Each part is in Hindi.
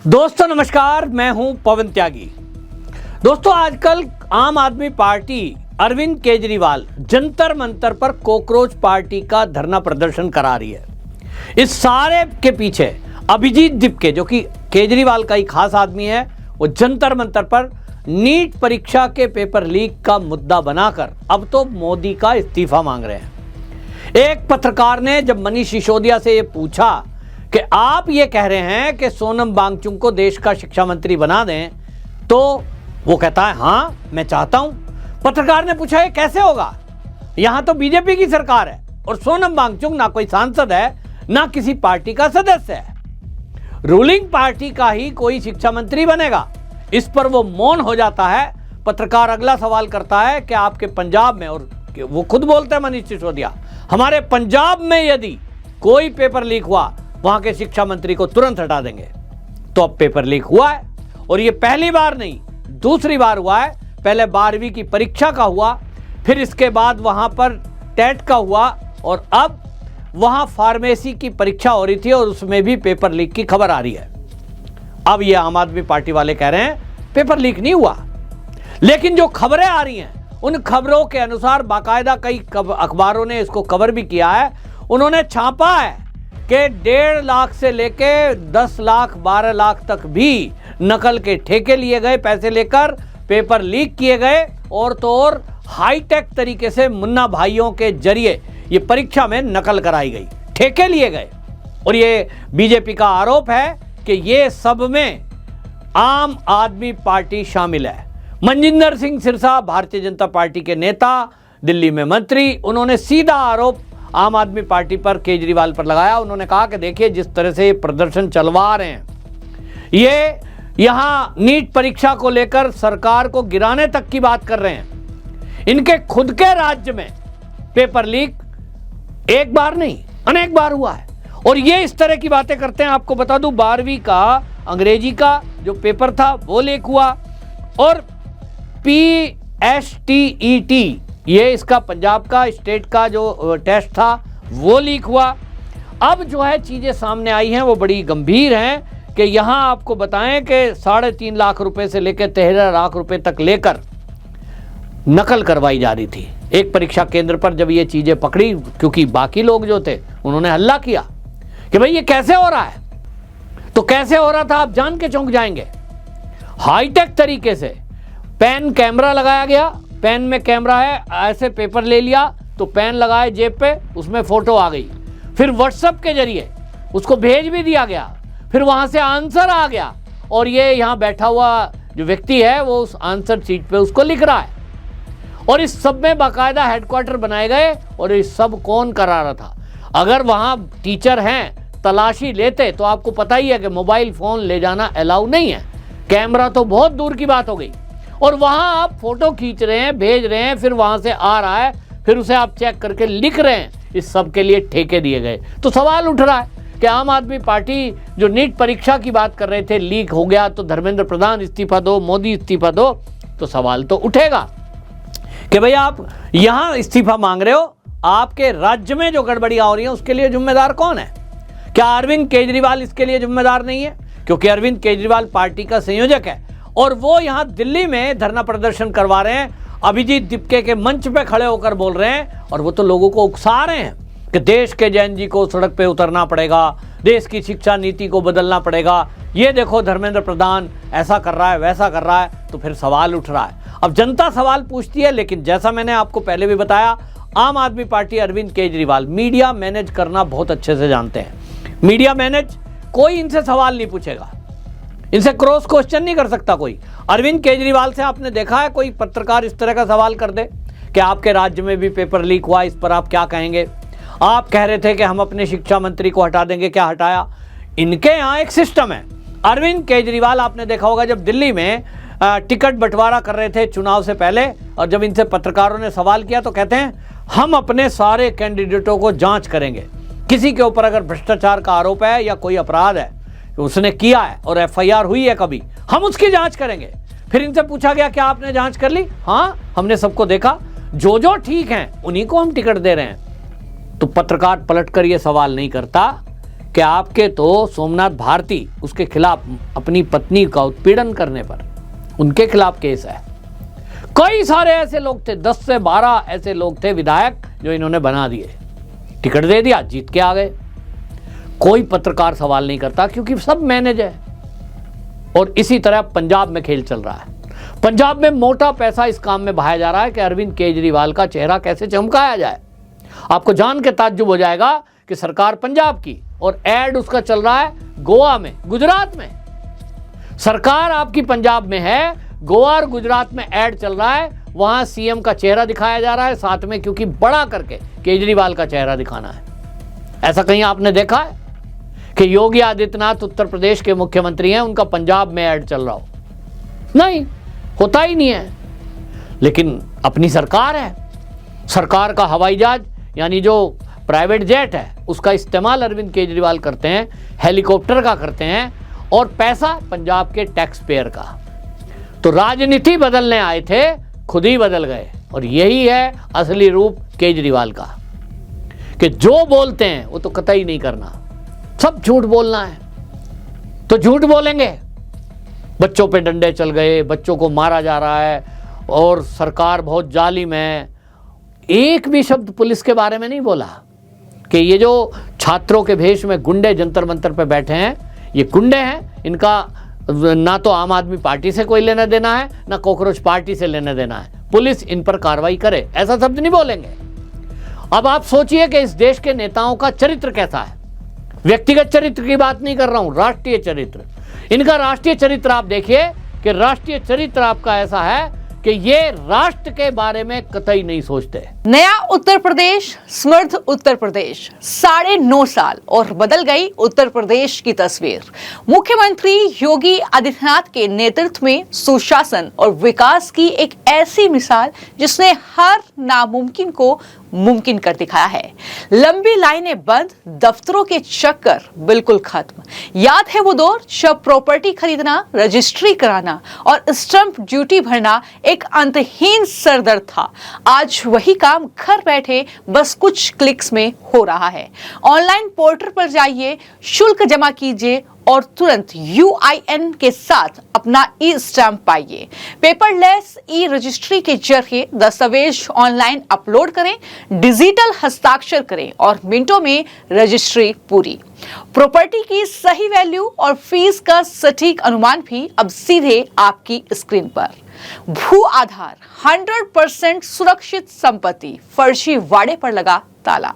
दोस्तों नमस्कार, मैं हूं पवन त्यागी। दोस्तों आजकल आम आदमी पार्टी अरविंद केजरीवाल जंतर मंतर पर कॉकरोच पार्टी का धरना प्रदर्शन करा रही है। इस सारे के पीछे अभिजीत दीपके, जो कि केजरीवाल का ही खास आदमी है, वो जंतर मंतर पर नीट परीक्षा के पेपर लीक का मुद्दा बनाकर अब तो मोदी का इस्तीफा मांग रहे हैं। एक पत्रकार ने जब मनीष सिसोदिया से ये पूछा कि आप ये कह रहे हैं कि सोनम वांगचुक को देश का शिक्षा मंत्री बना दें, तो वो कहता है हाँ मैं चाहता हूं। पत्रकार ने पूछा ये कैसे होगा, यहां तो बीजेपी की सरकार है और सोनम वांगचुक ना कोई सांसद है ना किसी पार्टी का सदस्य है, रूलिंग पार्टी का ही कोई शिक्षा मंत्री बनेगा। इस पर वो मौन हो जाता है। पत्रकार अगला सवाल करता है कि आपके पंजाब में, और वो खुद बोलते हैं मनीष सिसोदिया, हमारे पंजाब में यदि कोई पेपर लीक हुआ वहां के शिक्षा मंत्री को तुरंत हटा देंगे। तो अब पेपर लीक हुआ है और ये पहली बार नहीं दूसरी बार हुआ है। पहले 12वीं की परीक्षा का हुआ, फिर इसके बाद वहां पर टेट का हुआ और अब वहां फार्मेसी की परीक्षा हो रही थी और उसमें भी पेपर लीक की खबर आ रही है। अब ये आम आदमी पार्टी वाले कह रहे हैं पेपर लीक नहीं हुआ, लेकिन जो खबरें आ रही हैं उन खबरों के अनुसार बाकायदा कई अखबारों ने इसको कवर भी किया है। उन्होंने छापा है कि 1.5 लाख से लेके 10 लाख 12 लाख तक भी नकल के ठेके लिए गए, पैसे लेकर पेपर लीक किए गए और तो और हाईटेक तरीके से मुन्ना भाइयों के जरिए ये परीक्षा में नकल कराई गई, ठेके लिए गए। और ये बीजेपी का आरोप है कि ये सब में आम आदमी पार्टी शामिल है। मनजिंदर सिंह सिरसा भारतीय जनता पार्टी के नेता, दिल्ली में मंत्री, उन्होंने सीधा आरोप आम आदमी पार्टी पर केजरीवाल पर लगाया। उन्होंने कहा कि देखिए जिस तरह से ये प्रदर्शन चलवा रहे हैं, ये यहां नीट परीक्षा को लेकर सरकार को गिराने तक की बात कर रहे हैं। इनके खुद के राज्य में पेपर लीक एक बार नहीं अनेक बार हुआ है और ये इस तरह की बातें करते हैं। आपको बता दूं 12वीं का अंग्रेजी का जो पेपर था वो लीक हुआ और PSTET, ये इसका पंजाब का स्टेट का जो टेस्ट था वो लीक हुआ। अब जो है चीज़ें सामने आई हैं वो बड़ी गंभीर हैं कि यहाँ आपको बताएं कि 3.5 लाख रुपए से लेकर 13 लाख रुपए तक लेकर नकल करवाई जा रही थी। एक परीक्षा केंद्र पर जब ये चीज़ें पकड़ी, क्योंकि बाकी लोग जो थे उन्होंने हल्ला किया कि भाई ये कैसे हो रहा है, तो कैसे हो रहा था आप जान के चौंक जाएंगे। हाईटेक तरीके से पेन कैमरा लगाया गया, पेन में कैमरा है, ऐसे पेपर ले लिया तो पेन लगाए जेब पे, उसमें फोटो आ गई, फिर व्हाट्सएप के जरिए उसको भेज भी दिया गया, फिर वहां से आंसर आ गया और ये यहाँ बैठा हुआ जो व्यक्ति है वो उस आंसर शीट पे उसको लिख रहा है। और इस सब में बाकायदा हेडक्वार्टर बनाए गए और इस सब कौन करा रहा था। अगर वहां टीचर हैं तलाशी लेते तो आपको पता ही है कि मोबाइल फोन ले जाना अलाउ नहीं है, कैमरा तो बहुत दूर की बात हो गई। और वहां आप फोटो खींच रहे हैं, भेज रहे हैं, फिर वहां से आ रहा है, फिर उसे आप चेक करके लिख रहे हैं। इस सब के लिए ठेके दिए गए। तो सवाल उठ रहा है कि आम आदमी पार्टी जो नीट परीक्षा की बात कर रहे थे, लीक हो गया तो धर्मेंद्र प्रधान इस्तीफा दो, मोदी इस्तीफा दो, तो सवाल तो उठेगा कि भाई आप यहां इस्तीफा मांग रहे हो, आपके राज्य में जो गड़बड़ियां हो रही हैं उसके लिए जिम्मेदार कौन है? क्या अरविंद केजरीवाल इसके लिए जिम्मेदार नहीं है? क्योंकि अरविंद केजरीवाल पार्टी का संयोजक है और वो यहां दिल्ली में धरना प्रदर्शन करवा रहे हैं, अभिजीत दीपके के मंच पे खड़े होकर बोल रहे हैं और वो तो लोगों को उकसा रहे हैं कि देश के जैन जी को सड़क पे उतरना पड़ेगा, देश की शिक्षा नीति को बदलना पड़ेगा, ये देखो धर्मेंद्र प्रधान ऐसा कर रहा है वैसा कर रहा है। तो फिर सवाल उठ रहा है। अब जनता सवाल पूछती है, लेकिन जैसा मैंने आपको पहले भी बताया, Aam Aadmi party Arvind Kejriwal media manage करना बहुत अच्छे से जानते हैं। मीडिया मैनेज, कोई इनसे सवाल नहीं पूछेगा, इनसे क्रॉस क्वेश्चन नहीं कर सकता कोई। अरविंद केजरीवाल से आपने देखा है कोई पत्रकार इस तरह का सवाल कर दे कि आपके राज्य में भी पेपर लीक हुआ, इस पर आप क्या कहेंगे? आप कह रहे थे कि हम अपने शिक्षा मंत्री को हटा देंगे, क्या हटाया? इनके यहाँ एक सिस्टम है। अरविंद केजरीवाल आपने देखा होगा जब दिल्ली में टिकट बंटवारा कर रहे थे चुनाव से पहले, और जब इनसे पत्रकारों ने सवाल किया तो कहते हैं हम अपने सारे कैंडिडेटों को जांच करेंगे, किसी के ऊपर अगर भ्रष्टाचार का आरोप है या कोई अपराध है उसने किया है और FIR हुई है कभी, हम उसकी जांच करेंगे। फिर इनसे पूछा गया क्या आपने जांच कर ली? हाँ हमने सबको देखा, जो ठीक हैं उन्हीं को हम टिकट दे रहे हैं। तो पत्रकार पलटकर ये सवाल नहीं करता कि आपके तो सोमनाथ भारती उसके खिलाफ अपनी पत्नी का उत्पीड़न करने पर उनके खिलाफ केस है। कई सारे ऐसे लोग थे, 10 से 12 ऐसे लोग थे विधायक जो इन्होंने बना दिए, टिकट दे दिया, जीत के आ गए। कोई पत्रकार सवाल नहीं करता क्योंकि सब मैनेज है। और इसी तरह पंजाब में खेल चल रहा है। पंजाब में मोटा पैसा इस काम में बहाया जा रहा है कि अरविंद केजरीवाल का चेहरा कैसे चमकाया जाए। आपको जान के ताज्जुब हो जाएगा कि सरकार पंजाब की और एड उसका चल रहा है गोवा में, गुजरात में। सरकार आपकी पंजाब में है, गोवा और गुजरात में एड चल रहा है, वहां सीएम का चेहरा दिखाया जा रहा है साथ में, क्योंकि बड़ा करके केजरीवाल का चेहरा दिखाना है। ऐसा कहीं आपने देखा है कि योगी आदित्यनाथ उत्तर प्रदेश के मुख्यमंत्री हैं, उनका पंजाब में ऐड चल रहा हो? नहीं, होता ही नहीं है। लेकिन अपनी सरकार है, सरकार का हवाई जहाज यानी जो प्राइवेट जेट है उसका इस्तेमाल अरविंद केजरीवाल करते हैं, हेलीकॉप्टर का करते हैं, और पैसा पंजाब के टैक्स पेयर का। तो राजनीति बदलने आए थे, खुद ही बदल गए। और यही है असली रूप केजरीवाल का कि जो बोलते हैं वो तो कतई नहीं करना, सब झूठ बोलना है तो झूठ बोलेंगे। बच्चों पे डंडे चल गए, बच्चों को मारा जा रहा है और सरकार बहुत जालिम है। एक भी शब्द पुलिस के बारे में नहीं बोला कि ये जो छात्रों के भेष में गुंडे जंतर मंतर पे बैठे हैं, ये गुंडे हैं, इनका ना तो आम आदमी पार्टी से कोई लेना देना है, ना कॉकरोच पार्टी से लेना देना है, पुलिस इन पर कार्रवाई करे, ऐसा शब्द नहीं बोलेंगे। अब आप सोचिए कि इस देश के नेताओं का चरित्र कैसा है। व्यक्तिगत चरित्र की बात नहीं कर रहा हूं, राष्ट्रीय चरित्र। इनका राष्ट्रीय चरित्र आप देखिए कि राष्ट्रीय चरित्र आपका ऐसा है कि ये राष्ट्र के बारे में कतई नहीं सोचते। नया उत्तर प्रदेश, समृद्ध उत्तर प्रदेश, 9.5 साल और बदल गई उत्तर प्रदेश की तस्वीर। मुख्यमंत्री योगी आदित्यनाथ के नेतृत्व में सुशासन और विकास की एक ऐसी मिसाल जिसने हर नामुमकिन को मुमकिन कर दिखाया है। लंबी लाइनें बंद, दफ्तरों के चक्कर बिल्कुल खत्म। याद है वो दौर जब प्रॉपर्टी खरीदना, रजिस्ट्री कराना और स्टैंप ड्यूटी भरना एक अंतहीन सरदर्द था। आज वही काम घर बैठे बस कुछ क्लिक्स में हो रहा है। ऑनलाइन पोर्टल पर जाइए, शुल्क जमा कीजिए और तुरंत UIN के साथ अपना ई-स्टैंप पाइए। पेपरलेस ई रजिस्ट्री के जरिए दस्तावेज ऑनलाइन अपलोड करें, डिजिटल हस्ताक्षर करें और मिनटों में रजिस्ट्री पूरी। प्रॉपर्टी की सही वैल्यू और फीस का सटीक अनुमान भी अब सीधे आपकी स्क्रीन पर। भू आधार 100% सुरक्षित संपत्ति, फर्जीवाड़े पर लगा ताला।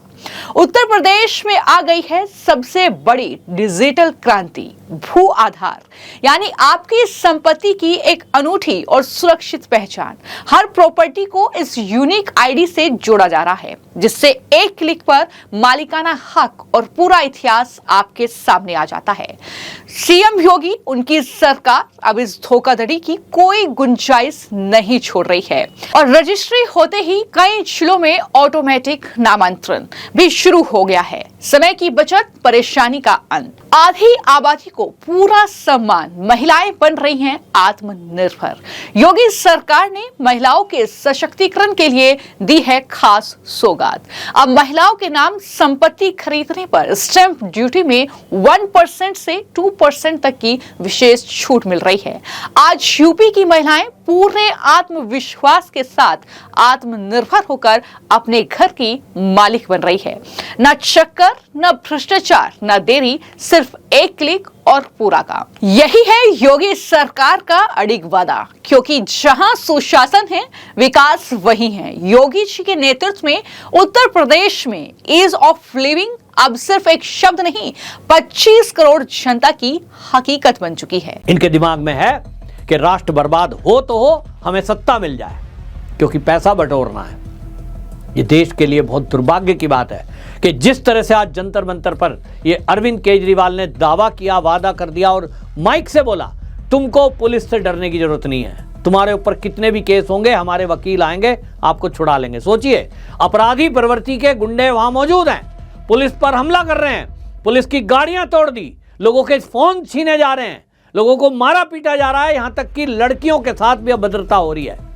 उत्तर प्रदेश में आ गई है सबसे बड़ी डिजिटल क्रांति, भू आधार, यानी आपकी संपत्ति की एक अनूठी और सुरक्षित पहचान। हर प्रॉपर्टी को इस यूनिक आईडी से जोड़ा जा रहा है, जिससे एक क्लिक पर मालिकाना हक और पूरा इतिहास आपके सामने आ जाता है। सीएम योगी, उनकी सरकार अब इस धोखाधड़ी की कोई गुंजाइश नहीं छोड़ रही है और रजिस्ट्री होते ही कई जिलों में ऑटोमेटिक नामांतरण भी शुरू हो गया है। समय की बचत, परेशानी का अंत। आधी आबादी को पूरा सम्मान, महिलाएं बन रही हैं आत्मनिर्भर। योगी सरकार ने महिलाओं के सशक्तिकरण के लिए दी है खास सौगात। अब महिलाओं के नाम संपत्ति खरीदने पर स्टैंप ड्यूटी में 1% से 2% तक की विशेष छूट मिल रही है। आज यूपी की महिलाएं पूरे आत्मविश्वास के साथ आत्मनिर्भर होकर अपने घर की मालिक बन रही है। न चक्कर, न भ्रष्टाचार, न देरी, सिर्फ एक क्लिक और पूरा काम। यही है योगी सरकार का अडिग वादा, क्योंकि जहां सुशासन है, विकास वही है। योगी जी के नेतृत्व में उत्तर प्रदेश में ईज ऑफ लिविंग अब सिर्फ एक शब्द नहीं, 25 करोड़ जनता की हकीकत बन चुकी है। इनके दिमाग में है कि राष्ट्र बर्बाद हो तो हो, हमें सत्ता मिल जाए, क्योंकि पैसा बटोरना है। ये देश के लिए बहुत दुर्भाग्य की बात है कि जिस तरह से आज जंतर मंतर पर ये अरविंद केजरीवाल ने दावा किया, वादा कर दिया और माइक से बोला, तुमको पुलिस से डरने की जरूरत नहीं है, तुम्हारे ऊपर कितने भी केस होंगे, हमारे वकील आएंगे, आपको छुड़ा लेंगे। सोचिए, अपराधी प्रवृत्ति के गुंडे वहां मौजूद हैं, पुलिस पर हमला कर रहे हैं, पुलिस की गाड़ियां तोड़ दी, लोगों के फोन छीने जा रहे हैं, लोगों को मारा पीटा जा रहा है, यहां तक कि लड़कियों के साथ भी अभद्रता हो रही है।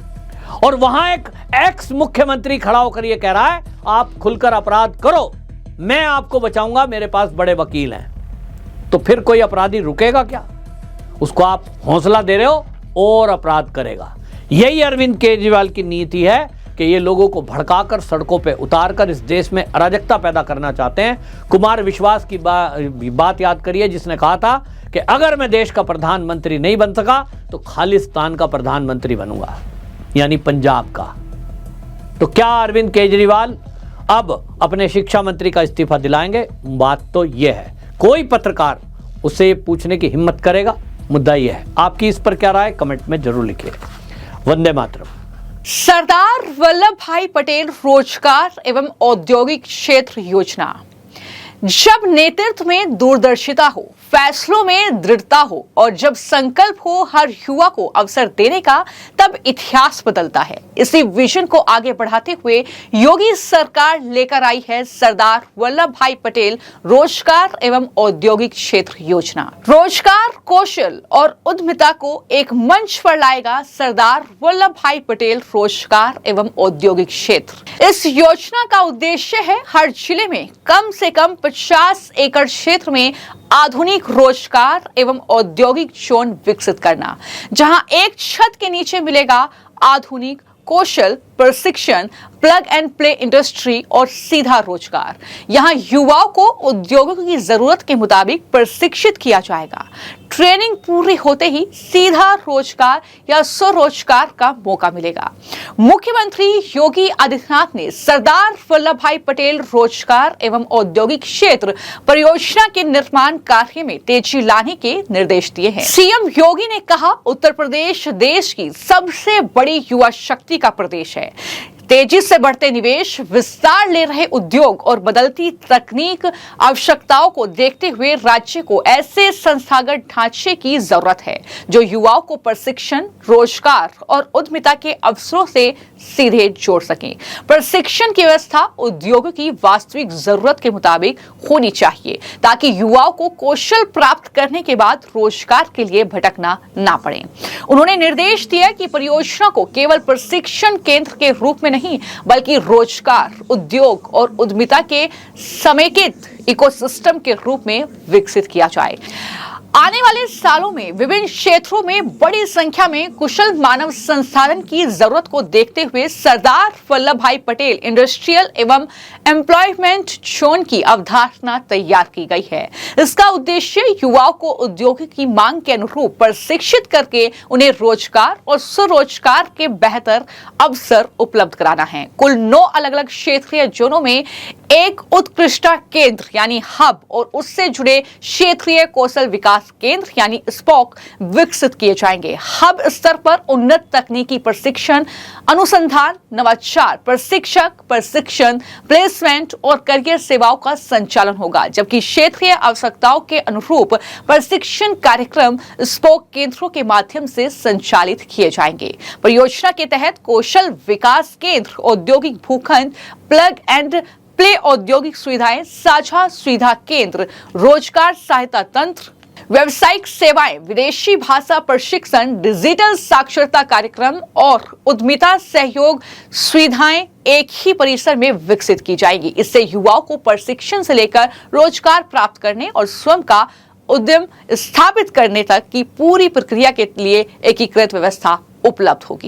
और वहां एक एक्स मुख्यमंत्री खड़ा होकर यह कह रहा है, आप खुलकर अपराध करो, मैं आपको बचाऊंगा, मेरे पास बड़े वकील हैं, तो फिर कोई अपराधी रुकेगा क्या? उसको आप हौसला दे रहे हो और अपराध करेगा। यही अरविंद केजरीवाल की नीति है कि ये लोगों को भड़काकर सड़कों पे उतारकर इस देश में अराजकता पैदा करना चाहते हैं। कुमार विश्वास की बात याद करिए, जिसने कहा था कि अगर मैं देश का प्रधानमंत्री नहीं बन सका तो खालिस्तान का प्रधानमंत्री बनूंगा, यानी पंजाब का। तो क्या अरविंद केजरीवाल अब अपने शिक्षा मंत्री का इस्तीफा दिलाएंगे? बात तो यह है, कोई पत्रकार उसे पूछने की हिम्मत करेगा? मुद्दा यह है। आपकी इस पर क्या राय, कमेंट में जरूर लिखिए। वंदे मातरम। सरदार वल्लभ भाई पटेल रोजगार एवं औद्योगिक क्षेत्र योजना। जब नेतृत्व में दूरदर्शिता हो, फैसलों में दृढ़ता हो और जब संकल्प हो हर युवा को अवसर देने का, तब इतिहास बदलता है। इसी विजन को आगे बढ़ाते हुए योगी सरकार लेकर आई है सरदार वल्लभ भाई पटेल रोजगार एवं औद्योगिक क्षेत्र योजना। रोजगार, कौशल और उद्यमिता को एक मंच पर लाएगा सरदार वल्लभ भाई पटेल रोजगार एवं औद्योगिक क्षेत्र। इस योजना का उद्देश्य है हर जिले में कम से कम 50 एकड़ क्षेत्र में आधुनिक रोजगार एवं औद्योगिक जोन विकसित करना, जहां एक छत के नीचे मिलेगा आधुनिक कौशल प्रशिक्षण, प्लग एंड प्ले इंडस्ट्री और सीधा रोजगार। यहां युवाओं को उद्योगों की जरूरत के मुताबिक प्रशिक्षित किया जाएगा। ट्रेनिंग पूरी होते ही सीधा रोजगार या स्वरोजगार का मौका मिलेगा। मुख्यमंत्री योगी आदित्यनाथ ने सरदार वल्लभ भाई पटेल रोजगार एवं औद्योगिक क्षेत्र परियोजना के निर्माण कार्य में तेजी लाने के निर्देश दिए हैं। सीएम योगी ने कहा, उत्तर प्रदेश देश की सबसे बड़ी युवा शक्ति का प्रदेश है। तेजी से बढ़ते निवेश, विस्तार ले रहे उद्योग और बदलती तकनीक आवश्यकताओं को देखते हुए राज्य को ऐसे संस्थागत ढांचे की जरूरत है जो युवाओं को प्रशिक्षण, रोजगार और उद्यमिता के अवसरों से सीधे जोड़ सकें। प्रशिक्षण की व्यवस्था उद्योगों की वास्तविक जरूरत के मुताबिक होनी चाहिए ताकि युवाओं को कौशल प्राप्त करने के बाद रोजगार के लिए भटकना ना पड़े। उन्होंने निर्देश दिया कि परियोजना को केवल प्रशिक्षण केंद्र के रूप में नहीं बल्कि रोजगार, उद्योग और उद्यमिता के समेकित इकोसिस्टम के रूप में विकसित किया जाए। आने वाले सालों में विभिन्न क्षेत्रों में बड़ी संख्या में कुशल मानव संसाधन की जरूरत को देखते हुए सरदार वल्लभ भाई पटेल इंडस्ट्रियल एवं एम्प्लॉयमेंट जोन की अवधारणा तैयार की गई है। इसका उद्देश्य युवाओं को उद्योग की मांग के अनुरूप प्रशिक्षित करके उन्हें रोजगार और स्वरोजगार के बेहतर अवसर उपलब्ध कराना है। कुल 9 अलग अलग क्षेत्रीय जोनों में एक उत्कृष्टता केंद्र यानी हब और उससे जुड़े क्षेत्रीय कौशल विकास केंद्र यानी स्पॉक विकसित किए जाएंगे। हब स्तर पर उन्नत तकनीकी प्रशिक्षण, अनुसंधान, नवाचार, प्रशिक्षण, प्लेसमेंट और करियर सेवाओं का संचालन होगा, जबकि क्षेत्रीय आवश्यकताओं के अनुरूप प्रशिक्षण कार्यक्रम स्पॉक केंद्रों के माध्यम से संचालित किए जाएंगे। परियोजना के तहत कौशल विकास केंद्र, औद्योगिक भूखंड, प्लग एंड प्ले औद्योगिक सुविधाएं, साझा सुविधा केंद्र, रोजगार सहायता तंत्र, व्यावसायिक सेवाएं, विदेशी भाषा प्रशिक्षण, डिजिटल साक्षरता कार्यक्रम और उद्यमिता सहयोग सुविधाएं एक ही परिसर में विकसित की जाएगी। इससे युवाओं को प्रशिक्षण से लेकर रोजगार प्राप्त करने और स्वयं का उद्यम स्थापित करने तक की पूरी प्रक्रिया के लिए एकीकृत व्यवस्था उपलब्ध होगी।